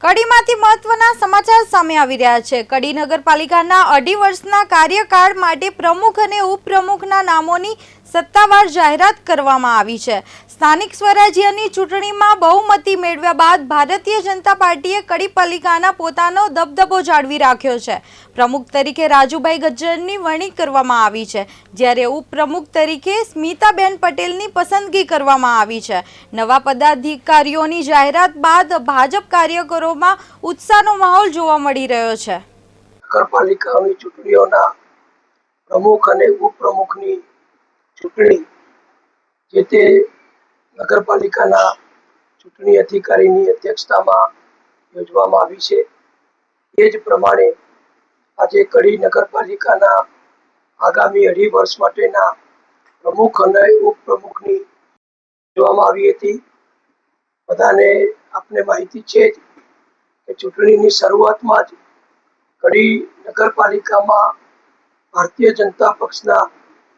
કડીમાંથી મહત્વના સમાચાર સામે આવી રહ્યા છે। કડી નગરપાલિકાના 2.5 વર્ષના કાર્યકાળ માટે પ્રમુખ અને ઉપપ્રમુખના નામોની સત્તાવાર જાહેરાત કરવામાં આવી છે। સ્થાનિક સ્વરાજ્યની ચૂંટણીમાં બહુમતી મેળવ્યા બાદ ભારતીય જનતા પાર્ટીએ કડી પાલિકાના પોતાનો દબદબો જાળવી રાખ્યો છે। પ્રમુખ તરીકે રાજુભાઈ ગજ્જરની વરણી કરવામાં આવી છે, જ્યારે ઉપપ્રમુખ તરીકે સ્મિતાબેન પટેલની પસંદગી કરવામાં આવી છે। નવા પદાધિકારીઓની જાહેરાત બાદ ભાજપ કાર્યકરોમાં ઉત્સાહનો માહોલ જોવા મળી રહ્યો છે। નગરપાલિકાની ચૂંટણીઓના પ્રમુખ અને ઉપપ્રમુખની ચૂંટણી જે તે નગરપાલિકાના ચૂંટણી અધિકારીની અધ્યક્ષતામાં યોજવામાં આવી છે। એ જ પ્રમાણે આજે કડી નગરપાલિકાના આગામી 2.5 વર્ષ માટેના પ્રમુખ અને ઉપપ્રમુખની યોજવામાં આવી હતી। બધાને આપને માહિતી છે જ કે ચૂંટણીની શરૂઆતમાં જ કડી નગરપાલિકામાં ભારતીય જનતા પક્ષના